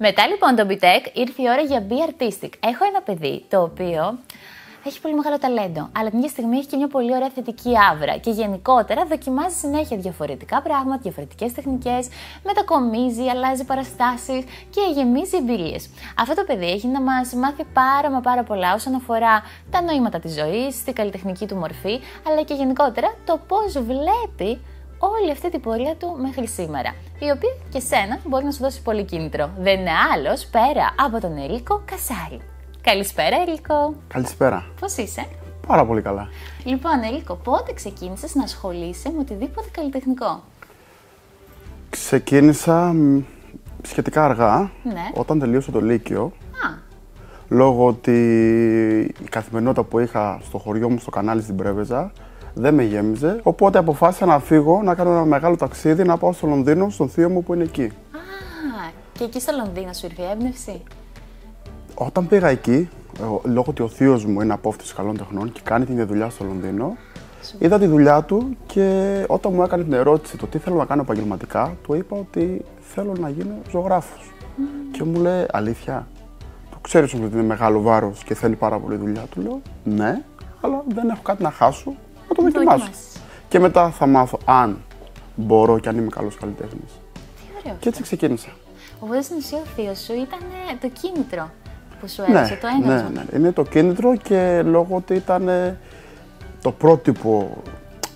Μετά λοιπόν το B-Tech ήρθε η ώρα για B-Artistic. Έχω ένα παιδί το οποίο έχει πολύ μεγάλο ταλέντο, αλλά την ίδια στιγμή έχει και μια πολύ ωραία θετική άβρα και γενικότερα δοκιμάζει συνέχεια διαφορετικά πράγματα, διαφορετικές τεχνικές, μετακομίζει, αλλάζει παραστάσεις και γεμίζει εμπειρίες. Αυτό το παιδί έχει να μας μάθει πάρα πολλά όσον αφορά τα νοήματα της ζωής, την καλλιτεχνική του μορφή, αλλά και γενικότερα το πώς βλέπει όλη αυτή την πορεία του μέχρι σήμερα, η οποία και σένα μπορεί να σου δώσει πολύ κίνητρο. Δεν είναι άλλος πέρα από τον Ερίκο Κασάρη. Καλησπέρα, Ερίκο. Καλησπέρα. Πώς είσαι? Πάρα πολύ καλά. Λοιπόν, Ερίκο, πότε ξεκίνησες να ασχολείσαι με οτιδήποτε καλλιτεχνικό? Ξεκίνησα σχετικά αργά, Ναι. όταν τελείωσα το Λύκειο. Λόγω ότι η καθημερινότητα που είχα στο χωριό μου, στο κανάλι στην Πρέβεζα, δεν με γέμιζε. Οπότε αποφάσισα να φύγω, να κάνω ένα μεγάλο ταξίδι, να πάω στο Λονδίνο, στον θείο μου που είναι εκεί. Και εκεί στο Λονδίνο σου ήρθε η έμπνευση? Όταν πήγα εκεί, λόγω ότι ο θείος μου είναι απόφοιτης καλών τεχνών και κάνει την ίδια δουλειά στο Λονδίνο, είδα τη δουλειά του και όταν μου έκανε την ερώτηση το τι θέλω να κάνω επαγγελματικά, του είπα ότι θέλω να γίνω ζωγράφος. Και μου λέει, αλήθεια, το ξέρεις ότι είναι μεγάλο βάρος και θέλει πάρα πολύ δουλειά? Του λέω, ναι, αλλά δεν έχω κάτι να χάσω, να το δοκιμάσω. Και μετά θα μάθω αν μπορώ και αν είμαι καλός καλλιτέχνης. Και έτσι ξεκίνησα. Οπότε στην ουσία ο θείος σου ήταν το κίνητρο που σου έδωσε, το έναυσμα. Ναι, είναι το κίνητρο και λόγω ότι ήταν το πρότυπο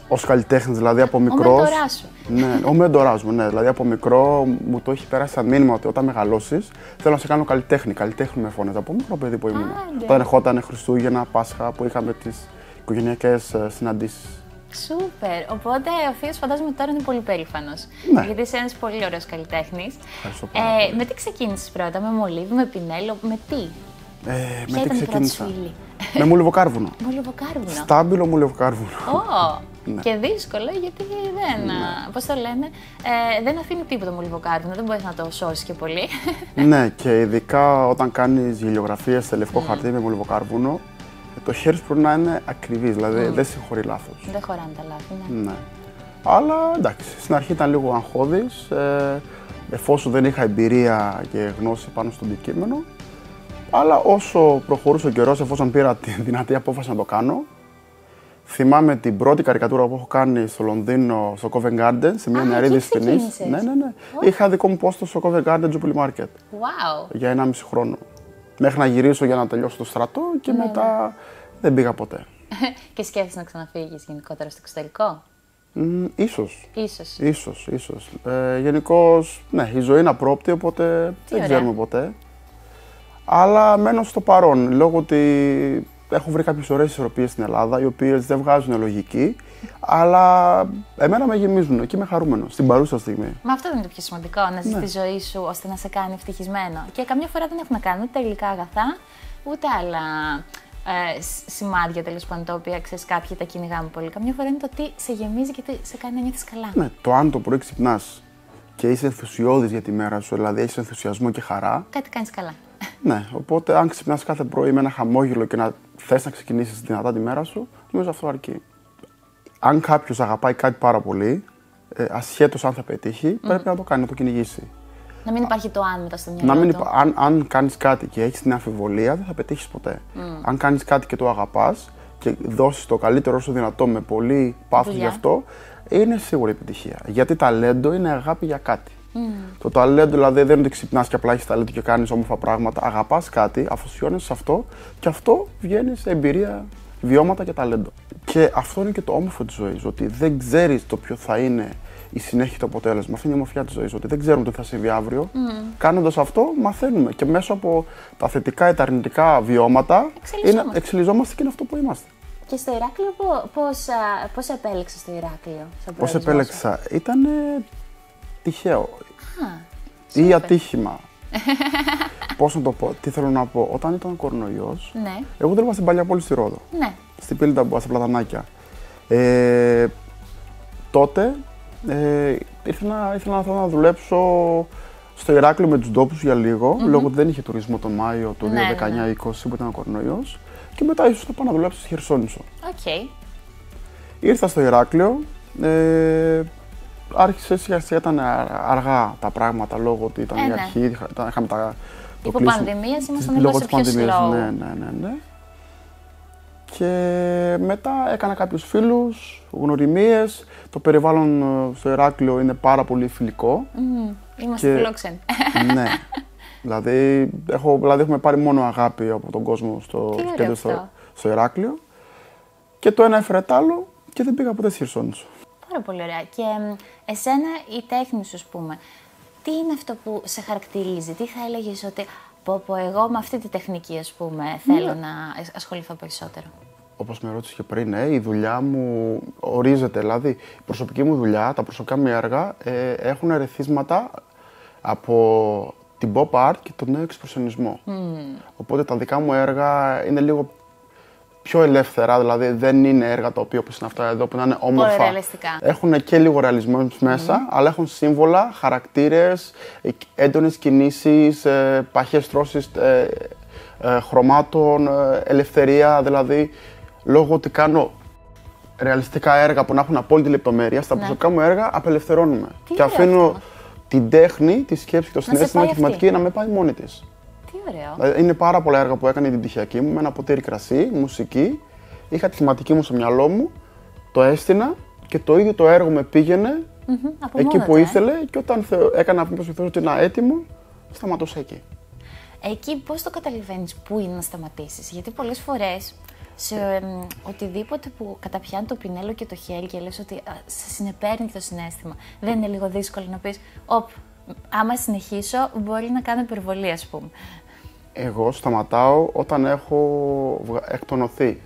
ως καλλιτέχνης, δηλαδή από μικρός. Ο μέντοράς σου. Ναι, ο μέντοράς μου, ναι. Δηλαδή από μικρό μου το έχει περάσει σαν μήνυμα ότι όταν μεγαλώσεις θέλω να σε κάνω καλλιτέχνη. Καλλιτέχνη με φώνες από μικρό παιδί που ήμουν. Όταν ερχόταν Χριστούγεννα, Πάσχα που είχαμε τις οικογενειακές συναντήσεις. Σούπερ. Οπότε ο θείος φαντάζομαι τώρα είναι πολύ περήφανος. Ναι. Γιατί είσαι ένας πολύ ωραίος καλλιτέχνης. Ευχαριστώ πάρα πολύ. Με τι ξεκίνησες πρώτα, με μολύβι, με πινέλο, με τι? Με τι ξεκίνησα? Φίλη? Με μουλιβοκάρβουνο. Μουλιβοκάρβουνο. Στάμπιλο μουλιβοκάρβουνο. Ναι. Και δύσκολο γιατί δεν. Ναι. Πώς το λένε, δεν αφήνει τίποτα μολυβοκάρβουνο, δεν μπορείς να το σώσεις και πολύ. Ναι, και ειδικά όταν κάνεις γελιογραφίες σε λευκό χαρτί με μολυβοκάρβουνο, το χέρι σου πρέπει να είναι ακριβής, δηλαδή δεν συγχωρεί λάθος. Δεν χωράνε τα λάθη, ναι. Ναι. Αλλά εντάξει, στην αρχή ήταν λίγο αγχώδης, εφόσον δεν είχα εμπειρία και γνώση πάνω στο αντικείμενο. Αλλά όσο προχωρούσε ο καιρός, εφόσον πήρα τη δυνατή απόφαση να το κάνω, θυμάμαι την πρώτη καρικατούρα που έχω κάνει στο Λονδίνο, στο Covent Garden, σε μια νεαρή σκηνής. Ναι. Είχα δικό μου πόστο στο Covent Garden Jubilee Market. Wow. Για 1,5 χρόνο. Μέχρι να γυρίσω για να τελειώσω το στρατό και μετά δεν πήγα ποτέ. Και σκέφτεσαι να ξαναφύγεις γενικότερα στο εξωτερικό? Ίσως. Γενικώς, ναι, η ζωή είναι απρόπτη, οπότε δεν ξέρουμε ποτέ. Αλλά μένω στο παρόν, λόγω ότι έχω βρει κάποιες ωραίες ισορροπίες στην Ελλάδα, οι οποίες δεν βγάζουν λογική, αλλά εμένα με γεμίζουν και είμαι χαρούμενος στην παρούσα στιγμή. Μα αυτό είναι το πιο σημαντικό, να ζεις τη ζωή σου ώστε να σε κάνει ευτυχισμένο. Και καμιά φορά δεν έχουν να κάνουν ούτε υλικά αγαθά, ούτε άλλα σημάδια τέλος πάντων, τα οποία ξέρεις κάποιοι τα κυνηγάμε πολύ. Καμιά φορά είναι το τι σε γεμίζει και τι σε κάνει να νιώθεις καλά. Ναι, το αν το πρωί ξυπνάς και είσαι ενθουσιώδης για τη μέρα σου, δηλαδή έχεις ενθουσιασμό και χαρά. Κάτι κάνεις καλά. Ναι, οπότε αν ξυπνάς κάθε πρωί με ένα χαμόγελο και να θες να ξεκινήσεις δυνατά τη μέρα σου, νομίζω αυτό αρκεί. Αν κάποιος αγαπάει κάτι πάρα πολύ, ασχέτως αν θα πετύχει, πρέπει να το κάνει, να το κυνηγήσει. Να μην υπάρχει το αν μετά στο μυαλό του. Αν κάνεις κάτι και έχεις την αμφιβολία, δεν θα πετύχεις ποτέ. Αν κάνεις κάτι και το αγαπάς και δώσεις το καλύτερό σου δυνατό με πολύ πάθος γι' αυτό, είναι σίγουρη επιτυχία. Γιατί ταλέντο είναι αγάπη για κάτι. Το ταλέντο δηλαδή δεν είναι ότι ξυπνάς και απλά έχεις ταλέντο και κάνεις όμορφα πράγματα. Αγαπάς κάτι, αφοσιώνεσαι σε αυτό και αυτό βγαίνει σε εμπειρία, βιώματα και ταλέντο. Και αυτό είναι και το όμορφο της ζωής, ότι δεν ξέρεις το ποιο θα είναι η συνέχεια, το αποτέλεσμα. Αυτή είναι η ομορφιά της ζωής, ότι δεν ξέρουμε τι θα συμβεί αύριο. Κάνοντας αυτό, μαθαίνουμε και μέσω από τα θετικά ή τα αρνητικά βιώματα εξελιζόμαστε και είναι αυτό που είμαστε. Και στο Ηράκλειο, πώς επέλεξες το Ηράκλειο? Πώς επέλεξα? Ήταν τυχαίο ή ατύχημα. Πώς να το πω, τι θέλω να πω. Όταν ήταν ο κορονοϊός, εγώ δούλευα στην παλιά πόλη στη Ρόδο. Ναι. Στην Πύλη Ταμπούα, στα Πλατανάκια. Τότε ήθελα να δουλέψω στο Ηράκλειο με τους ντόπους για λίγο, λόγω ότι δεν είχε τουρισμό τον Μάιο του 2019-2020 που ήταν ο κορονοϊός. Και μετά ίσως να πάω να δουλέψω στη Χερσόνησο. Okay. Ήρθα στο Ηράκλειο, άρχισε σιγά σιγά, ήταν αργά τα πράγματα λόγω ότι ήταν η αρχή, είχαμε το υπό πανδημίας ήμασταν λίγο σε πιο slow. Ναι. Και μετά έκανα κάποιους φίλους, γνωριμίες. Το περιβάλλον στο Ηράκλειο είναι πάρα πολύ φιλικό. Είμαστε φιλόξενοι. Ναι. Δηλαδή έχουμε πάρει μόνο αγάπη από τον κόσμο στο Ηράκλειο. Και το ένα έφερε τ' άλλο και δεν πήγα ποτέ στη Χερσόνησο. Πάρα πολύ ωραία. Και εσένα η τέχνη σου, ας πούμε, τι είναι αυτό που σε χαρακτηρίζει, τι θα έλεγες ότι εγώ με αυτή τη τεχνική, ας πούμε, θέλω να ασχοληθώ περισσότερο. Όπως με ρώτησες και πριν, η δουλειά μου ορίζεται, δηλαδή η προσωπική μου δουλειά, τα προσωπικά μου έργα έχουν ερεθίσματα από την pop art και τον νέο εξπρεσιονισμό. Οπότε τα δικά μου έργα είναι λίγο πιο ελεύθερα, δηλαδή δεν είναι έργα τα οποία όπως είναι αυτά εδώ που να είναι όμορφα. Έχουν και λίγο ρεαλισμό μέσα, αλλά έχουν σύμβολα, χαρακτήρες, έντονες κινήσεις, παχές στρώσεις χρωμάτων, ελευθερία, δηλαδή λόγω ότι κάνω ρεαλιστικά έργα που να έχουν απόλυτη λεπτομέρεια, στα προσωπικά μου έργα απελευθερώνουμε. Και αφήνω την τέχνη, τη σκέψη και το συναίσθημα και τη θεματική να με πάει μόνη της. Ωραίο. Είναι πάρα πολλά έργα που έκανε την πτυχιακή μου με ένα ποτήρι κρασί, μουσική. Είχα τη θεματική μου στο μυαλό μου, το έστεινα και το ίδιο το έργο με πήγαινε εκεί που ήθελε και όταν έκανα αυτό που θεωρούσα ότι είναι έτοιμο, σταματούσα εκεί. Εκεί πώς το καταλαβαίνεις πού είναι να σταματήσεις? Γιατί πολλές φορές σε οτιδήποτε που καταπιάνει το πινέλο και το χέρι και λες ότι σε συνεπέρνει και το συναίσθημα, δεν είναι λίγο δύσκολο να πεις άμα συνεχίσω μπορεί να κάνω υπερβολή, ας πούμε? Εγώ σταματάω όταν έχω εκτονωθεί.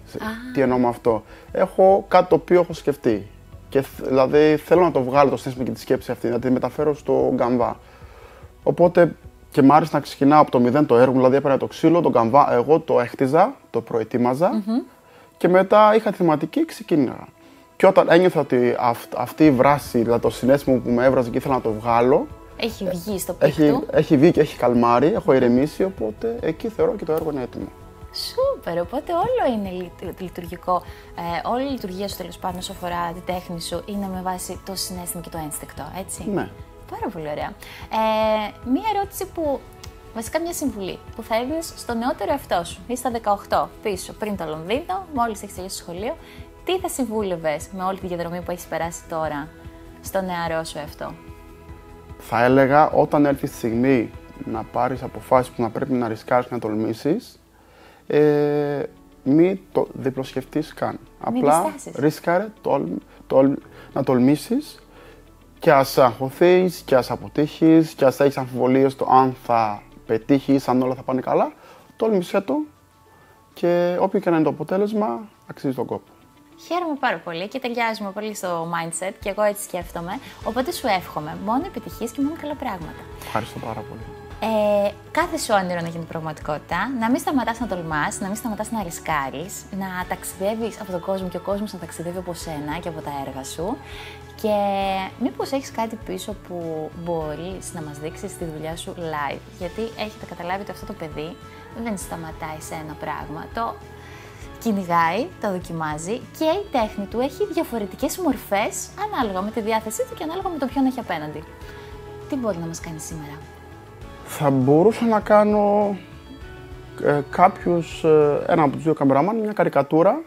Τι εννοώ με αυτό? Έχω κάτι το οποίο έχω σκεφτεί. Και δηλαδή θέλω να το βγάλω το συναίσθημα και τη σκέψη αυτή, να τη μεταφέρω στο καμβά. Οπότε και μ' άρεσε να ξεκινάω από το μηδέν το έργο, δηλαδή έπαιρνα το ξύλο, τον καμβά, εγώ το έχτιζα, το προετοίμαζα και μετά είχα τη θεματική, ξεκίνησα. Και όταν ένιωθα ότι αυτή η βράση, δηλαδή το συναίσθημα που με έβραζε και ήθελα να το βγάλω, έχει βγει στο πίκτο. Έχει βγει και έχει καλμάρει, έχω ηρεμήσει, οπότε εκεί θεωρώ και το έργο είναι έτοιμο. Σούπερ, οπότε όλο είναι λειτουργικό. Όλη η λειτουργία σου τέλος πάντων όσο αφορά τη τέχνη σου είναι με βάση το συναίσθημα και το ένστικτο, έτσι? Ναι. Πάρα πολύ ωραία. Μία ερώτηση βασικά μια συμβουλή που θα έδινες στο νεότερο εαυτό σου. Είσαι στα 18 πίσω, πριν το Λονδίνο, μόλις έχεις τελειώσει το σχολείο. Τι θα συμβούλευες με όλη τη διαδρομή που έχεις περάσει τώρα στο νεαρό σου εαυτό? Θα έλεγα όταν έρθει η στιγμή να πάρεις αποφάσεις που να πρέπει να ρισκάρεις και να τολμήσεις, μην το διπλοσκεφτείς καν. Απλά ρίσκαρε να τολμήσεις και ας αγχωθείς και ας αποτύχεις και ας έχεις αμφιβολίες το αν θα πετύχεις, αν όλα θα πάνε καλά, τόλμησέ το και όποιο και να είναι το αποτέλεσμα, αξίζει τον κόπο. Χαίρομαι πάρα πολύ και ταιριάζουμε πολύ στο mindset και εγώ έτσι σκέφτομαι. Οπότε σου εύχομαι μόνο επιτυχίες και μόνο καλά πράγματα. Ευχαριστώ πάρα πολύ. Κάθε σου όνειρο να γίνει πραγματικότητα, να μην σταματάς να τολμάς, να μην σταματάς να ρισκάρεις, να ταξιδεύεις από τον κόσμο και ο κόσμος να ταξιδεύει από σένα και από τα έργα σου. Και μήπως έχεις κάτι πίσω που μπορείς να μας δείξεις τη δουλειά σου live, γιατί έχετε καταλάβει ότι αυτό το παιδί δεν σταματάει σε ένα πράγμα. Το κυνηγάει, το δοκιμάζει και η τέχνη του έχει διαφορετικές μορφές ανάλογα με τη διάθεσή του και ανάλογα με το ποιον έχει απέναντι. Τι μπορεί να μας κάνει σήμερα? Θα μπορούσα να κάνω ένα από τους δύο καμεραμάν, μια καρικατούρα.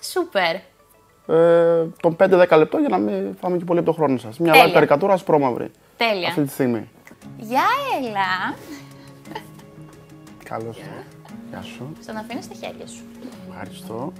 Σούπερ! Των 5-10 λεπτών για να μην φάμε και πολύ από το χρόνο σας. Μια live καρικατούρα ασπρόμαυρη. Τέλεια! Αυτή τη στιγμή. Γεια, Έλα! Καλώς. Γεια σου. Στον αφήνω στα χέρια σου. Ευχαριστώ.